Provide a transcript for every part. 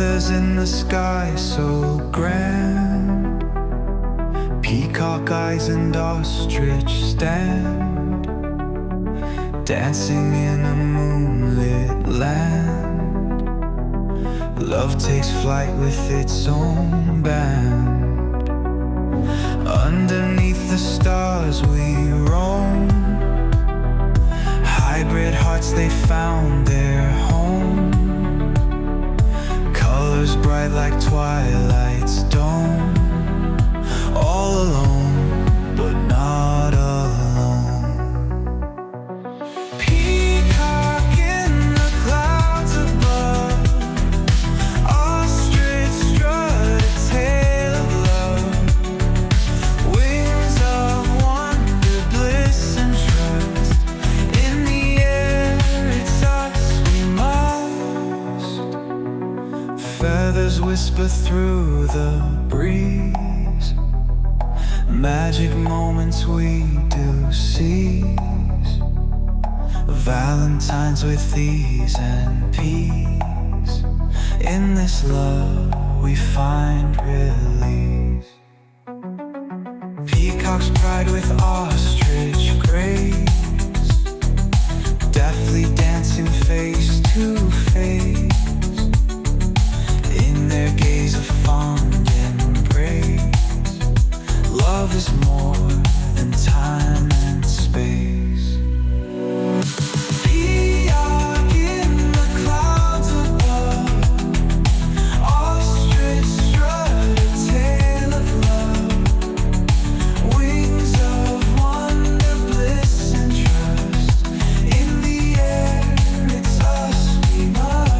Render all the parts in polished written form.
Feathers in the sky so grand, peacock eyes and ostrich stand, dancing in a moonlit land. Love takes flight with its own band. Underneath the stars we roam, hybrid hearts they found their home. Colors bright like twilight's dome, all alone, but not alone. Peacock in the clouds above, ostrich strut a tale of love, wings of wonder, bliss and trust. In the air, it's us we must. Feathers whisper through the breeze, magic moments we do seize. Valentines with ease and peace. In this love we find release. Peacock's pride with ostrich grace, deftly dancing face to face. In their gaze of fond embrace, love is more than time and space. Peacock in the clouds above, ostrich strut a tale of love, wings of wonder, bliss and trust. In the air, it's us we must.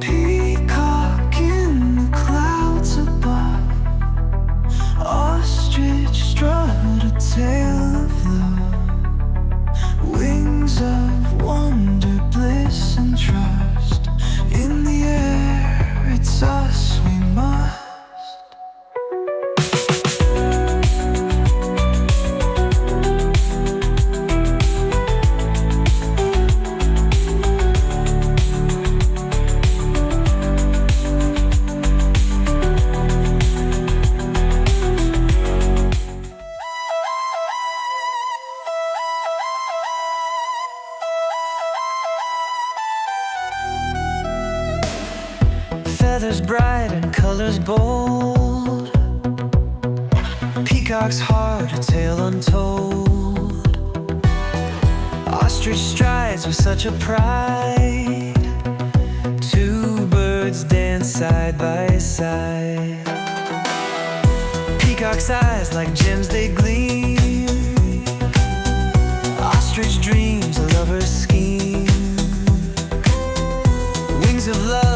Peacock in the clouds above, ostrich strut a tale of love, wings of wonder, bliss and trust. In the air, it's us we must. Feathers bright and colors bold, peacock's heart a tale untold. Ostrich strides with such a pride, two birds dance side by side. Peacock's eyes like gems they gleam, ostrich dreams a lover's scheme. Wings of love